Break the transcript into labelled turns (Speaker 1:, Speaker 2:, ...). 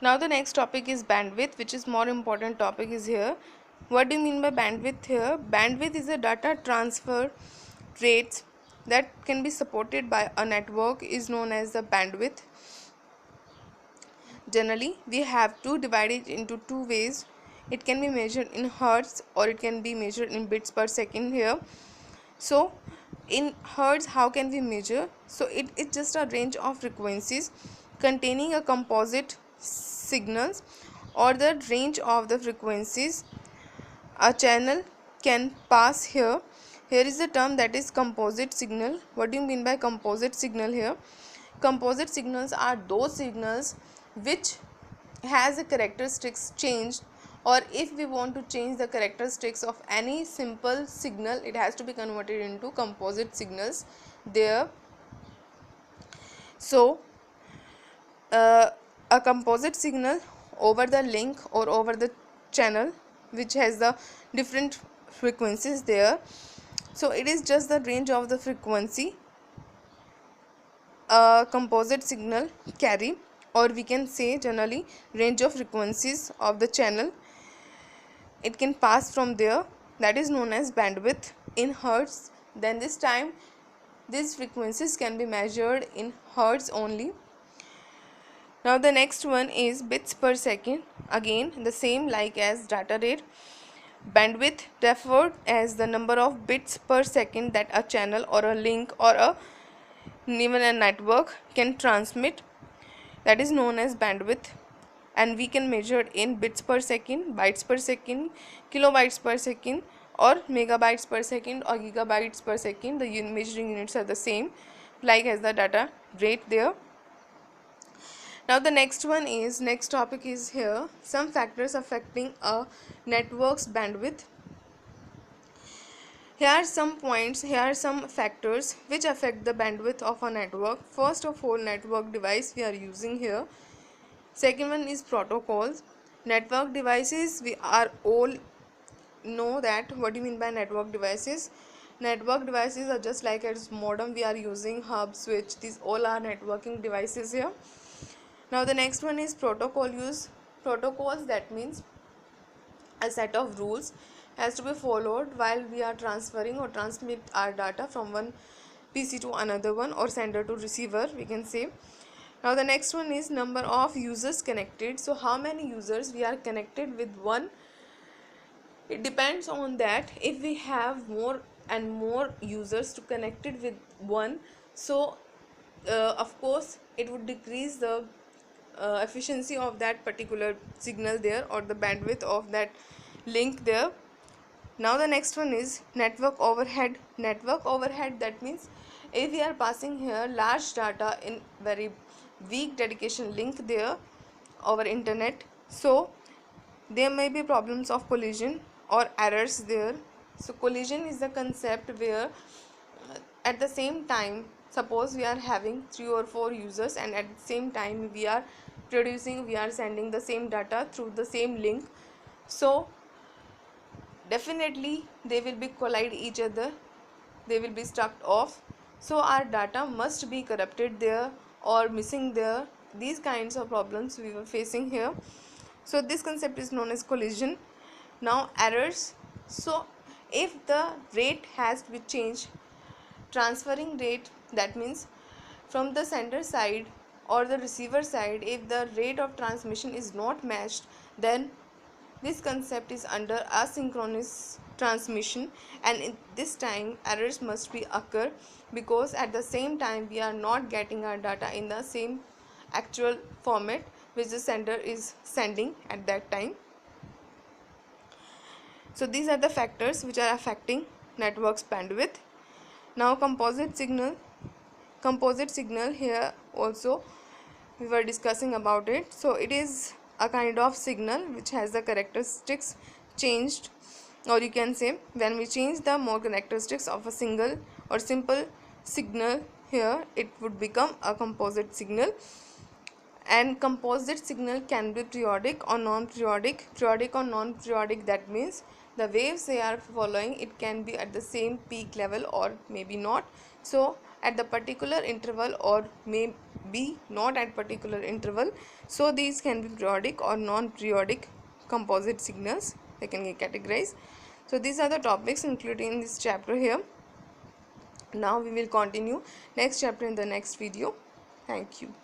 Speaker 1: Now the next topic is bandwidth, which is more important topic is here. What do you mean by bandwidth here? Bandwidth is a data transfer rates that can be supported by a network is known as the bandwidth. Generally, we have to divide it into two ways. It can be measured in hertz or it can be measured in bits per second here. So in hertz, how can we measure? So it is just a range of frequencies containing a composite signals or the range of the frequencies a channel can pass here. Here is the term that is composite signal. What do you mean by composite signal here? Composite signals are those signals which has a characteristics changed, or if we want to change the characteristics of any simple signal, it has to be converted into composite signals there. So a composite signal over the link or over the channel which has the different frequencies there, so it is just the range of the frequency a composite signal carry, or we can say generally range of frequencies of the channel it can pass from there, that is known as bandwidth in hertz. Then this time these frequencies can be measured in hertz only. Now the next one is bits per second. Again the same like as data rate. Bandwidth referred as the number of bits per second that a channel or a link or even a network can transmit, that is known as bandwidth, and we can measure it in bits per second, bytes per second, kilobytes per second, or megabytes per second or gigabytes per second. The measuring units are the same like as the data rate there. Now the next topic is here, some factors affecting a network's bandwidth. Here are some points, here are some factors which affect the bandwidth of a network. First of all, network device we are using here. Second one is protocols. Network devices, we are all know that what do you mean by network devices. Network devices are just like as modem we are using, hub, switch, these all are networking devices here. Now the next one is protocol use. Protocols, that means a set of rules has to be followed while we are transferring or transmit our data from one PC to another one, or sender to receiver we can say. Now the next one is number of users connected. So how many users we are connected with one, it depends on that. If we have more and more users to connected with one, so of course it would decrease the efficiency of that particular signal there, or the bandwidth of that link there. Now the next one is network overhead. Network overhead, that means if we are passing here large data in very weak dedication link there over internet, so there may be problems of collision or errors there. So collision is the concept where at the same time, suppose we are having 3 or 4 users and at the same time we are sending the same data through the same link, so definitely they will be collide each other, they will be struck off, so our data must be corrupted there or missing there. These kinds of problems we were facing here, so this concept is known as collision. Now errors, so if the rate has to be changed, transferring rate, that means from the sender side or the receiver side, if the rate of transmission is not matched, then this concept is under asynchronous transmission, and in this time errors must be occur, because at the same time we are not getting our data in the same actual format which the sender is sending at that time. So these are the factors which are affecting network's bandwidth. Now composite signal. Composite signal, here also we were discussing about it. So it is a kind of signal which has the characteristics changed, or you can say when we change the more characteristics of a single or simple signal, here it would become a composite signal. And composite signal can be periodic or non-periodic. Periodic or non-periodic, that means the waves they are following, it can be at the same peak level or maybe not, so at the particular interval or may be not at particular interval, so these can be periodic or non-periodic composite signals. They can get categorized. So these are the topics included in this chapter here. Now we will continue next chapter in the next video. Thank you.